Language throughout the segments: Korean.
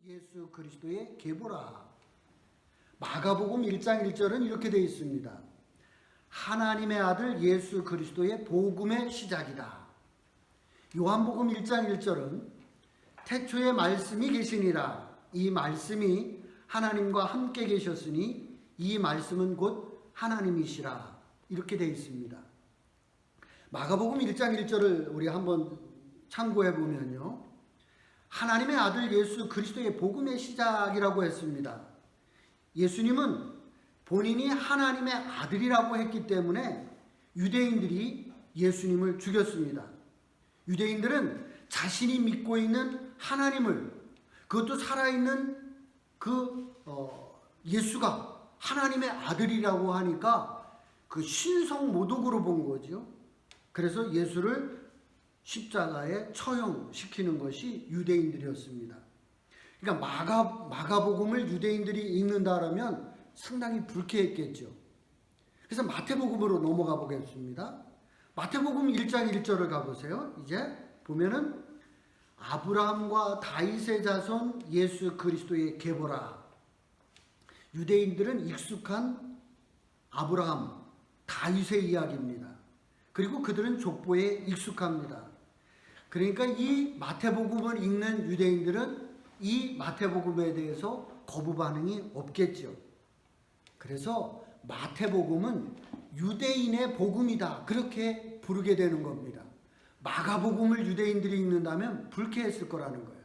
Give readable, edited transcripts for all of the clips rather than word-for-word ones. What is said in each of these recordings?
예수 그리스도의 계보라. 마가복음 1장 1절은 이렇게 되어 있습니다. 하나님의 아들 예수 그리스도의 복음의 시작이다. 요한복음 1장 1절은 태초에 말씀이 계시니라. 이 말씀이 하나님과 함께 계셨으니 이 말씀은 곧 하나님이시라. 이렇게 되어 있습니다. 마가복음 1장 1절을 우리 한번 참고해 보면요. 하나님의 아들 예수 그리스도의 복음의 시작이라고 했습니다. 예수님은 본인이 하나님의 아들이라고 했기 때문에 유대인들이 예수님을 죽였습니다. 유대인들은 자신이 믿고 있는 하나님을, 그것도 살아있는 예수가 하나님의 아들이라고 하니까 그 신성모독으로 본 거죠. 그래서 예수를 십자가에 처형시키는 것이 유대인들이었습니다. 그러니까 마가복음을 유대인들이 읽는다라면 상당히 불쾌했겠죠. 그래서 마태복음으로 넘어가 보겠습니다. 마태복음 1장 1절을 가보세요. 이제 보면은 아브라함과 다윗의 자손 예수 그리스도의 계보라. 유대인들은 익숙한 아브라함, 다윗의 이야기입니다. 그리고 그들은 족보에 익숙합니다. 그러니까 이 마태복음을 읽는 유대인들은 이 마태복음에 대해서 거부 반응이 없겠죠. 그래서 마태복음은 유대인의 복음이다. 그렇게 부르게 되는 겁니다. 마가복음을 유대인들이 읽는다면 불쾌했을 거라는 거예요.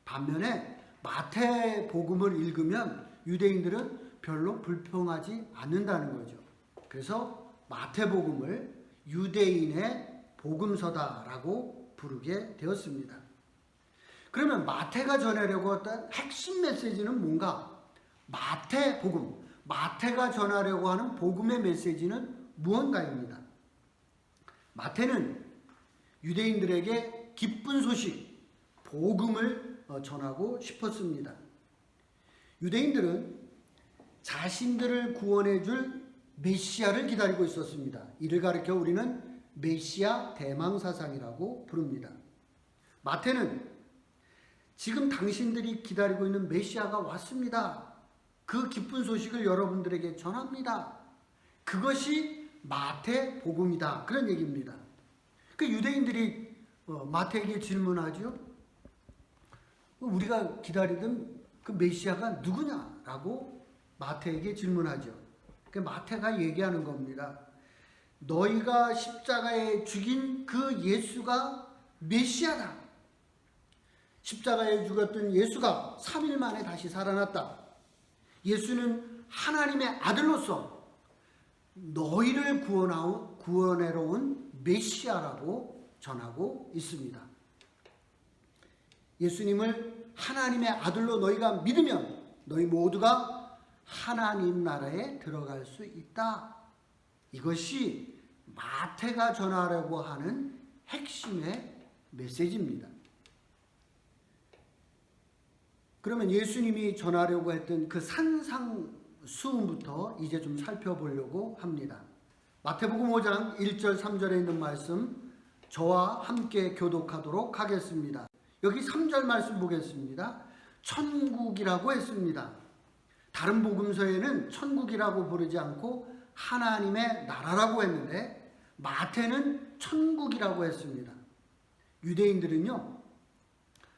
반면에 마태복음을 읽으면 유대인들은 별로 불평하지 않는다는 거죠. 그래서 마태복음을 유대인의 복음서다라고 부르게 되었습니다. 그러면 마태가 전하려고 했던 핵심 메시지는 뭔가? 마태복음, 마태가 전하려고 하는 복음의 메시지는 무언가입니다. 마태는 유대인들에게 기쁜 소식, 복음을 전하고 싶었습니다. 유대인들은 자신들을 구원해 줄 메시아를 기다리고 있었습니다. 이를 가리켜 우리는 메시아 대망사상이라고 부릅니다. 마태는 지금 당신들이 기다리고 있는 메시아가 왔습니다. 그 기쁜 소식을 여러분들에게 전합니다. 그것이 마태복음이다. 그런 얘기입니다. 그 유대인들이 마태에게 질문하죠. 우리가 기다리던 그 메시아가 누구냐라고 마태에게 질문하죠. 그 마태가 얘기하는 겁니다. 너희가 십자가에 죽인 그 예수가 메시아다. 십자가에 죽었던 예수가 3일 만에 다시 살아났다. 예수는 하나님의 아들로서 너희를 구원하러 온 메시아라고 전하고 있습니다. 예수님을 하나님의 아들로 너희가 믿으면 너희 모두가 하나님 나라에 들어갈 수 있다. 이것이 마태가 전하려고 하는 핵심의 메시지입니다. 그러면 예수님이 전하려고 했던 그 산상수훈부터 이제 좀 살펴보려고 합니다. 마태복음 5장 1절 3절에 있는 말씀 저와 함께 교독하도록 하겠습니다. 여기 3절 말씀 보겠습니다. 천국이라고 했습니다. 다른 복음서에는 천국이라고 부르지 않고 하나님의 나라라고 했는데 마태는 천국이라고 했습니다. 유대인들은요,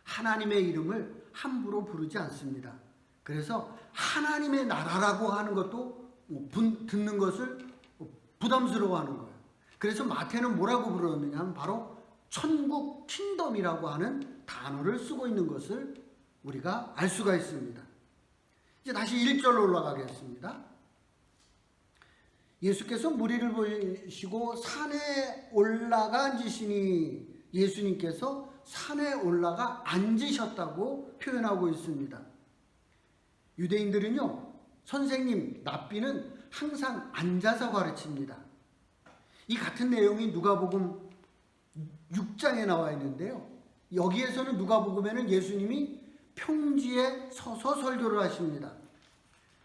하나님의 이름을 함부로 부르지 않습니다. 그래서 하나님의 나라라고 하는 것도 듣는 것을 부담스러워하는 거예요. 그래서 마태는 뭐라고 부르느냐 하면 바로 천국 킹덤이라고 하는 단어를 쓰고 있는 것을 우리가 알 수가 있습니다. 이제 다시 1절로 올라가겠습니다. 예수께서 무리를 보시고 산에 올라가 앉으시니 예수님께서 산에 올라가 앉으셨다고 표현하고 있습니다. 유대인들은요, 선생님, 랍비는 항상 앉아서 가르칩니다. 이 같은 내용이 누가복음 6장에 나와 있는데요. 여기에서는 누가복음에는 예수님이 평지에 서서 설교를 하십니다.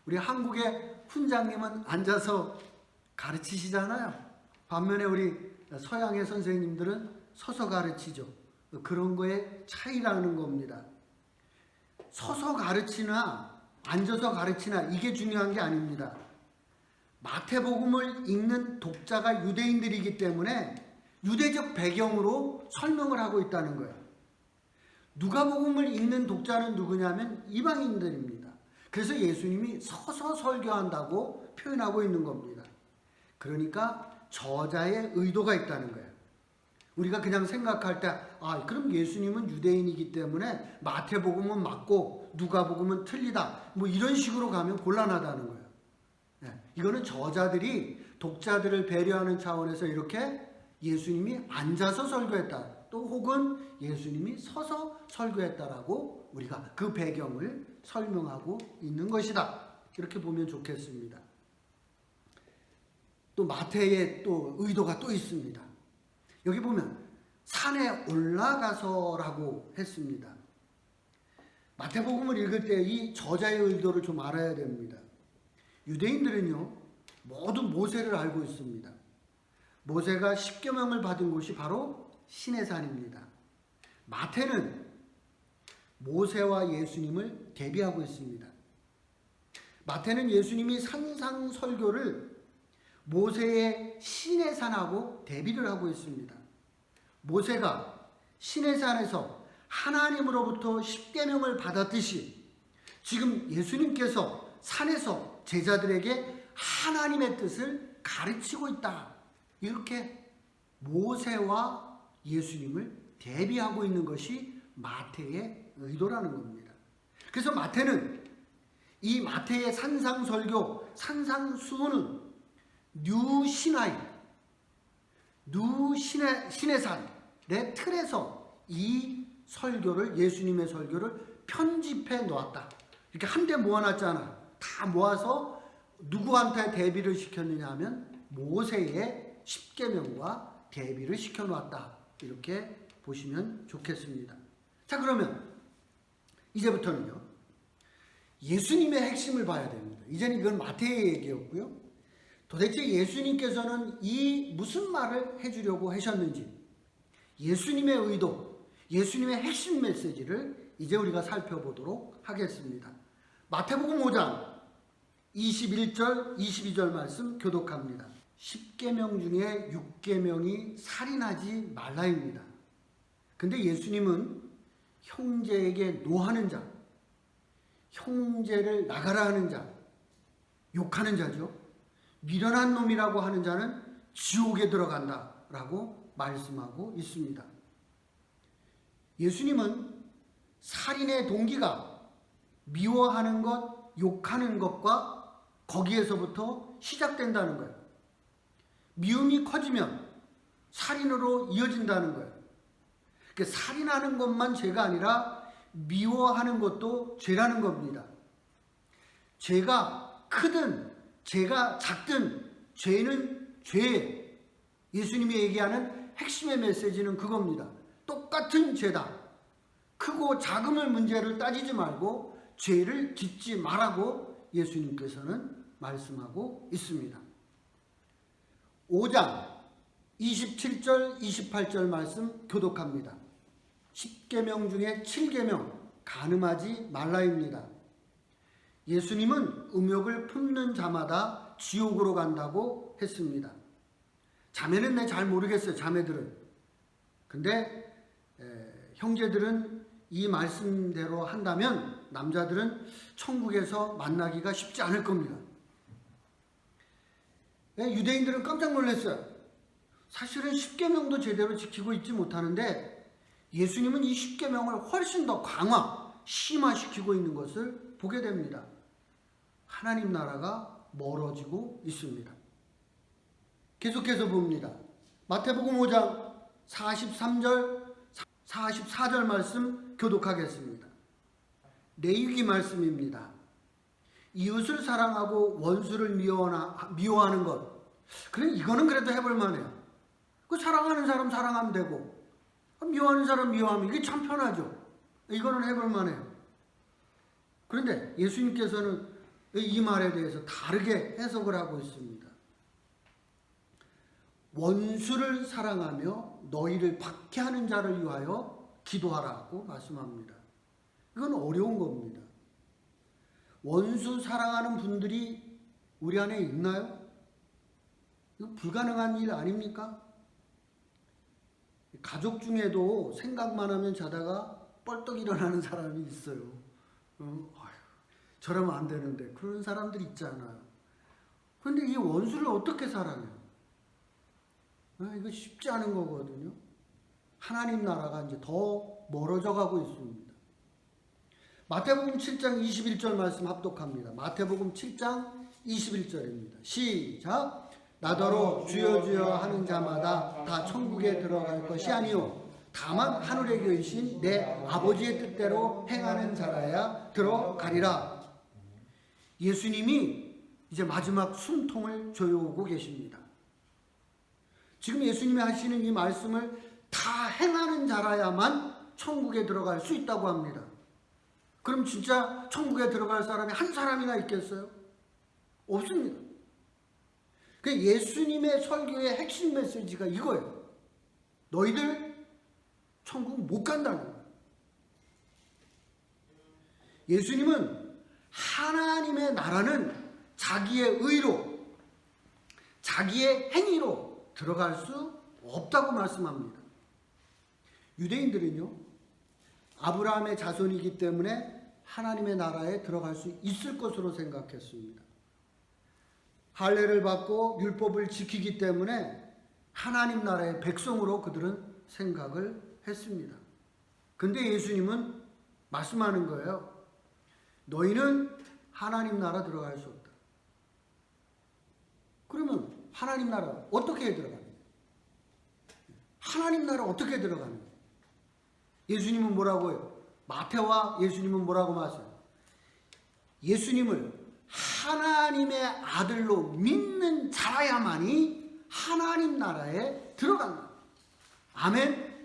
우리 한국의 훈장님은 앉아서 가르치시잖아요. 반면에 우리 서양의 선생님들은 서서 가르치죠. 그런 거에 차이라는 겁니다. 서서 가르치나 앉아서 가르치나 이게 중요한 게 아닙니다. 마태복음을 읽는 독자가 유대인들이기 때문에 유대적 배경으로 설명을 하고 있다는 거예요. 누가복음을 읽는 독자는 누구냐면 이방인들입니다. 그래서 예수님이 서서 설교한다고 표현하고 있는 겁니다. 그러니까 저자의 의도가 있다는 거예요. 우리가 그냥 생각할 때 그럼 예수님은 유대인이기 때문에 마태복음은 맞고 누가복음은 틀리다 뭐 이런 식으로 가면 곤란하다는 거예요. 이거는 저자들이 독자들을 배려하는 차원에서 이렇게 예수님이 앉아서 설교했다 또 혹은 예수님이 서서 설교했다라고 우리가 그 배경을 설명하고 있는 것이다 이렇게 보면 좋겠습니다. 또 마태의 또 의도가 또 있습니다. 여기 보면 산에 올라가서라고 했습니다. 마태복음을 읽을 때 이 저자의 의도를 좀 알아야 됩니다. 유대인들은요 모두 모세를 알고 있습니다. 모세가 십계명을 받은 곳이 바로 시내산입니다. 마태는 모세와 예수님을 대비하고 있습니다. 마태는 예수님이 산상설교를 모세의 시내산하고 대비를 하고 있습니다. 모세가 시내산에서 하나님으로부터 십계명을 받았듯이 지금 예수님께서 산에서 제자들에게 하나님의 뜻을 가르치고 있다. 이렇게 모세와 예수님을 대비하고 있는 것이 마태의 의도라는 겁니다. 그래서 마태는 이 마태의 산상설교, 산상수훈은 시내산의 틀에서 이 설교를 예수님의 설교를 편집해 놓았다. 이렇게 한데 모아놨잖아. 다 모아서 누구한테 대비를 시켰느냐 하면 모세의 십계명과 대비를 시켜놓았다. 이렇게 보시면 좋겠습니다. 자, 그러면 이제부터는요 예수님의 핵심을 봐야 됩니다. 이제는 이건 마태의 얘기였고요. 도대체 예수님께서는 이 무슨 말을 해주려고 하셨는지 예수님의 의도, 예수님의 핵심 메시지를 이제 우리가 살펴보도록 하겠습니다. 마태복음 5장 21절 22절 말씀 교독합니다. 10계명 중에 6계명이 살인하지 말라입니다. 근데 예수님은 형제에게 노하는 자, 형제를 나가라 하는 자, 욕하는 자죠. 미련한 놈이라고 하는 자는 지옥에 들어간다라고 말씀하고 있습니다. 예수님은 살인의 동기가 미워하는 것, 욕하는 것과 거기에서부터 시작된다는 거예요. 미움이 커지면 살인으로 이어진다는 거예요. 살인하는 것만 죄가 아니라 미워하는 것도 죄라는 겁니다. 죄가 크든 죄가 작든 죄는 죄예요. 예수님이 얘기하는 핵심의 메시지는 그겁니다. 똑같은 죄다. 크고 작음을 문제를 따지지 말고 죄를 짓지 말라고 예수님께서는 말씀하고 있습니다. 5장 27절 28절 말씀 교독합니다. 10계명 중에 7계명 간음하지 말라입니다. 예수님은 음욕을 품는 자마다 지옥으로 간다고 했습니다. 자매는 내 잘 모르겠어요. 자매들은. 근데 형제들은 이 말씀대로 한다면 남자들은 천국에서 만나기가 쉽지 않을 겁니다. 유대인들은 깜짝 놀랐어요. 사실은 10계명도 제대로 지키고 있지 못하는데 예수님은 이 10계명을 훨씬 더 심화시키고 있는 것을 보게 됩니다. 하나님 나라가 멀어지고 있습니다. 계속해서 봅니다. 마태복음 5장 43절 44절 말씀 교독하겠습니다. 레위기 말씀입니다. 이웃을 사랑하고 원수를 미워하는 것. 그래, 이거는 그래도 해볼 만해요. 그 사랑하는 사람 사랑하면 되고 미워하는 사람 미워하면 이게 참 편하죠. 이거는 해볼 만해요. 그런데 예수님께서는 이 말에 대해서 다르게 해석을 하고 있습니다. 원수를 사랑하며 너희를 박해하는 자를 위하여 기도하라고 말씀합니다. 이건 어려운 겁니다. 원수 사랑하는 분들이 우리 안에 있나요? 이거 불가능한 일 아닙니까? 가족 중에도 생각만 하면 자다가 뻘떡 일어나는 사람이 있어요. 아휴, 저러면 안 되는데 그런 사람들 있잖아요. 그런데 이 원수를 어떻게 사랑해요? 이거 쉽지 않은 거거든요. 하나님 나라가 이제 더 멀어져 가고 있습니다. 마태복음 7장 21절 말씀 합독합니다. 마태복음 7장 21절입니다. 시작. 나더러 주여 주여 하는 자마다 다 천국에 들어갈 것이 아니요 다만 하늘에 계신 내 아버지의 뜻대로 행하는 자라야 들어가리라. 예수님이 이제 마지막 숨통을 조여오고 계십니다. 지금 예수님이 하시는 이 말씀을 다 행하는 자라야만 천국에 들어갈 수 있다고 합니다. 그럼 진짜 천국에 들어갈 사람이 한 사람이나 있겠어요? 없습니다. 그 예수님의 설교의 핵심 메시지가 이거예요. 너희들 천국 못 간다는 거예요. 예수님은 하나님의 나라는 자기의 의로, 자기의 행위로 들어갈 수 없다고 말씀합니다. 유대인들은요, 아브라함의 자손이기 때문에 하나님의 나라에 들어갈 수 있을 것으로 생각했습니다. 할례를 받고 율법을 지키기 때문에 하나님 나라의 백성으로 그들은 생각을 했습니다. 근데 예수님은 말씀하는 거예요. 너희는 하나님 나라 들어갈 수 없다. 그러면 하나님 나라 어떻게 들어가는 거예요? 하나님 나라 어떻게 들어가는 거예요? 예수님은 뭐라고 해요? 마태와 예수님은 뭐라고 말씀해요? 예수님을 하나님의 아들로 믿는 자라야만이 하나님 나라에 들어간다. 아멘.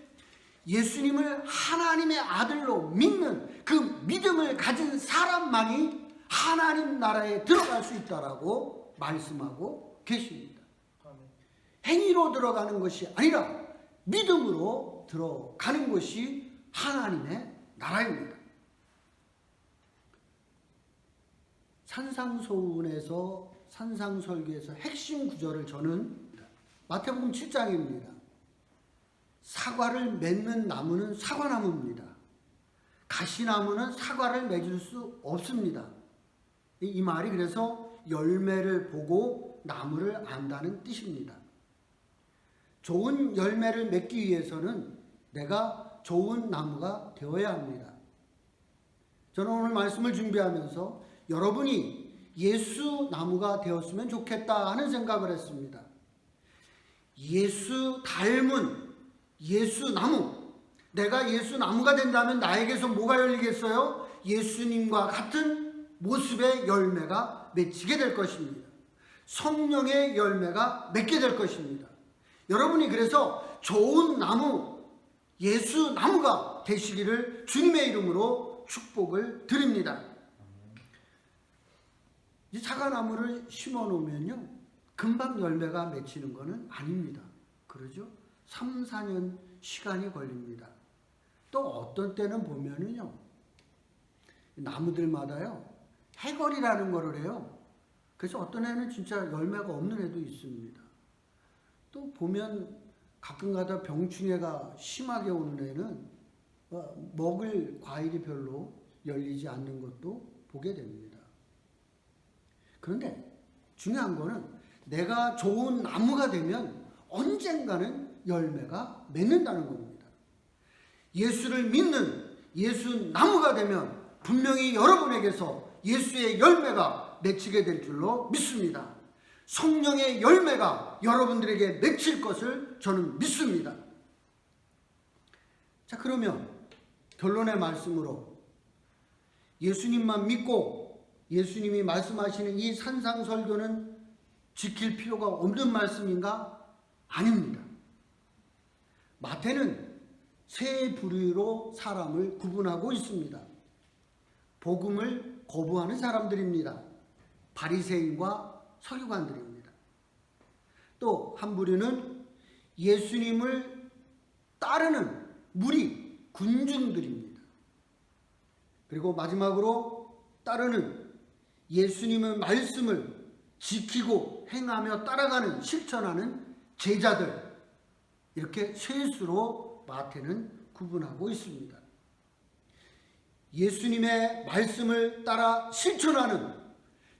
예수님을 하나님의 아들로 믿는 그 믿음을 가진 사람만이 하나님 나라에 들어갈 수 있다라고 말씀하고 계십니다. 행위로 들어가는 것이 아니라 믿음으로 들어가는 것이 하나님의 나라입니다. 산상설교에서 핵심 구절을 저는 마태복음 7장입니다. 사과를 맺는 나무는 사과나무입니다. 가시나무는 사과를 맺을 수 없습니다. 이 말이 그래서 열매를 보고 나무를 안다는 뜻입니다. 좋은 열매를 맺기 위해서는 내가 좋은 나무가 되어야 합니다. 저는 오늘 말씀을 준비하면서 여러분이 예수 나무가 되었으면 좋겠다 하는 생각을 했습니다. 예수 닮은 예수 나무. 내가 예수 나무가 된다면 나에게서 뭐가 열리겠어요? 예수님과 같은 모습의 열매가 맺히게 될 것입니다. 성령의 열매가 맺게 될 것입니다. 여러분이 그래서 좋은 나무, 예수 나무가 되시기를 주님의 이름으로 축복을 드립니다. 이 사과나무를 심어 놓으면요, 금방 열매가 맺히는 것은 아닙니다. 그러죠? 3, 4년 시간이 걸립니다. 또 어떤 때는 보면은요, 나무들마다요, 해걸이라는 거를 해요. 그래서 어떤 애는 진짜 열매가 없는 애도 있습니다. 또 보면 가끔가다 병충해가 심하게 오는 애는 먹을 과일이 별로 열리지 않는 것도 보게 됩니다. 그런데 중요한 거는 내가 좋은 나무가 되면 언젠가는 열매가 맺는다는 겁니다. 예수를 믿는 예수 나무가 되면 분명히 여러분에게서 예수의 열매가 맺히게 될 줄로 믿습니다. 성령의 열매가 여러분들에게 맺힐 것을 저는 믿습니다. 자, 그러면 결론의 말씀으로 예수님만 믿고 예수님이 말씀하시는 이 산상설교는 지킬 필요가 없는 말씀인가? 아닙니다. 마태는 세 부류로 사람을 구분하고 있습니다. 복음을 거부하는 사람들입니다. 바리새인과 서기관들입니다. 또 한 부류는 예수님을 따르는 무리, 군중들입니다. 그리고 마지막으로 따르는 예수님의 말씀을 지키고 행하며 따라가는 실천하는 제자들, 이렇게 셋으로 마태는 구분하고 있습니다. 예수님의 말씀을 따라 실천하는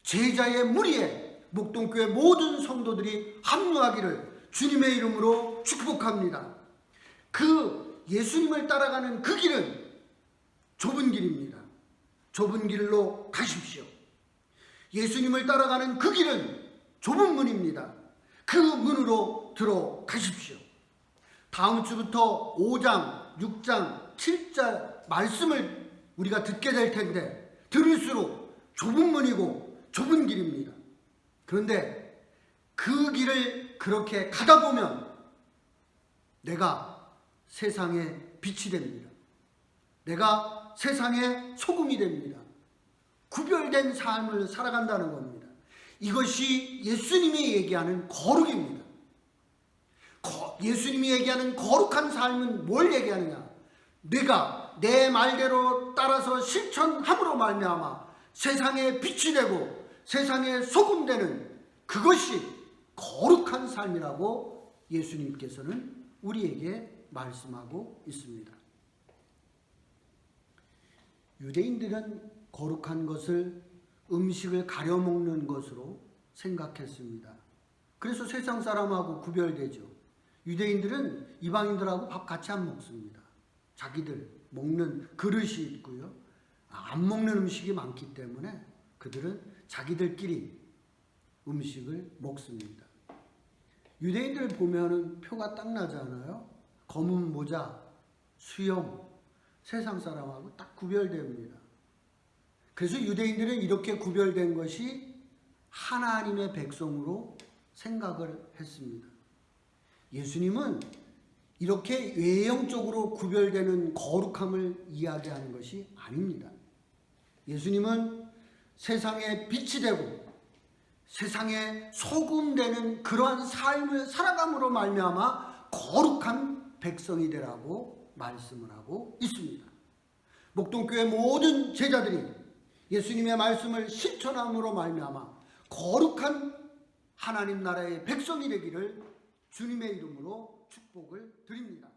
제자의 무리에 목동교회 모든 성도들이 합류하기를 주님의 이름으로 축복합니다. 그 예수님을 따라가는 그 길은 좁은 길입니다. 좁은 길로 가십시오. 예수님을 따라가는 그 길은 좁은 문입니다. 그 문으로 들어가십시오. 다음 주부터 5장, 6장, 7장 말씀을 우리가 듣게 될 텐데 들을수록 좁은 문이고 좁은 길입니다. 그런데 그 길을 그렇게 가다 보면 내가 세상의 빛이 됩니다. 내가 세상의 소금이 됩니다. 구별된 삶을 살아간다는 겁니다. 이것이 예수님이 얘기하는 거룩입니다. 예수님이 얘기하는 거룩한 삶은 뭘 얘기하느냐? 내가 내 말대로 따라서 실천함으로 말미암아 세상의 빛이 되고 세상의 소금 되는 그것이 거룩한 삶이라고 예수님께서는 우리에게 말씀하고 있습니다. 유대인들은 거룩한 것을 음식을 가려 먹는 것으로 생각했습니다. 그래서 세상 사람하고 구별되죠. 유대인들은 이방인들하고 밥 같이 안 먹습니다. 자기들 먹는 그릇이 있고요. 안 먹는 음식이 많기 때문에 그들은 자기들끼리 음식을 먹습니다. 유대인들 보면은 표가 딱 나잖아요. 검은 모자, 수염, 세상 사람하고 딱 구별됩니다. 그래서 유대인들은 이렇게 구별된 것이 하나님의 백성으로 생각을 했습니다. 예수님은 이렇게 외형적으로 구별되는 거룩함을 이야기하는 것이 아닙니다. 예수님은 세상의 빛이 되고 세상의 소금 되는 그러한 삶을 살아감으로 말미암아 거룩한 백성이 되라고 말씀을 하고 있습니다. 목동교회 모든 제자들이 예수님의 말씀을 실천함으로 말미암아 거룩한 하나님 나라의 백성이 되기를 주님의 이름으로 축복을 드립니다.